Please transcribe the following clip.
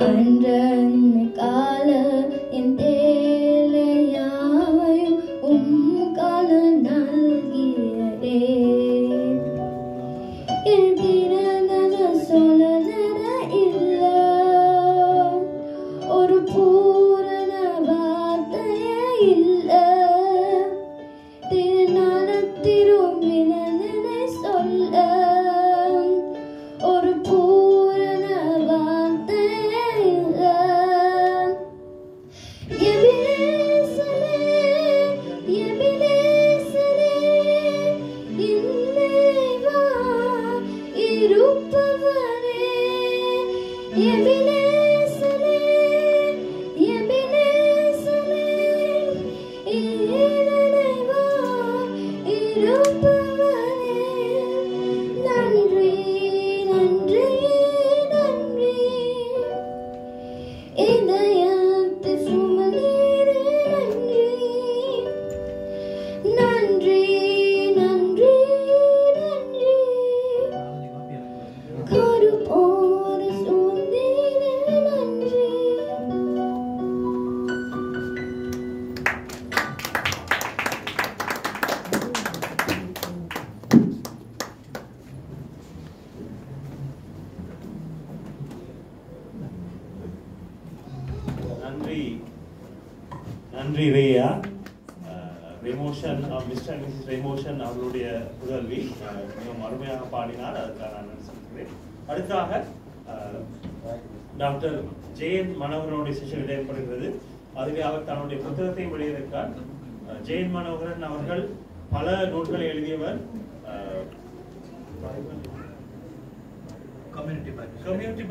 அன்றன் கால என் தேலையாவையும் கால நல்கியதே என் திறனத சொல்லன இல்ல ஒரு பூரண வார்த்தைய இல்ல திருநாள திரும்பினனை சொல்ல ஒரு பூரண வார்த்தைய இல்ல எபினேசரே எபினேசரே இறைவா இருப்பவரே எபினேசரே எபினேசரே இறைவா இருப்பவரே நன்றி நன்றி நன்றி இதயத்தை சுமந்தீரே நன்றி நன்றி நன்றி நன்றி கருப்போடு சுமந்தீரே நன்றி. நன்றி நன்றி ரேயா. ரெமோஷன் மிஸ்டர் அண்ட் மிஸ்ஸஸ் ரெமோஷன் அவர்களுடைய புதல்வி மிகவும் அருமையாக பாடினார். அதுக்காக நான் நன்றி சொல்கிறேன். அடுத்தாக டாக்டர் ஜெயன் மனோகரனுடைய செஷன் இடைப்படுகிறது. அதுவே அவர் தன்னுடைய புத்தகத்தையும் வெளியிட்டிருக்கார். ஜெயன் மனோகரன் அவர்கள் பல நூல்களை எழுதியவர். கம்யூனிட்டி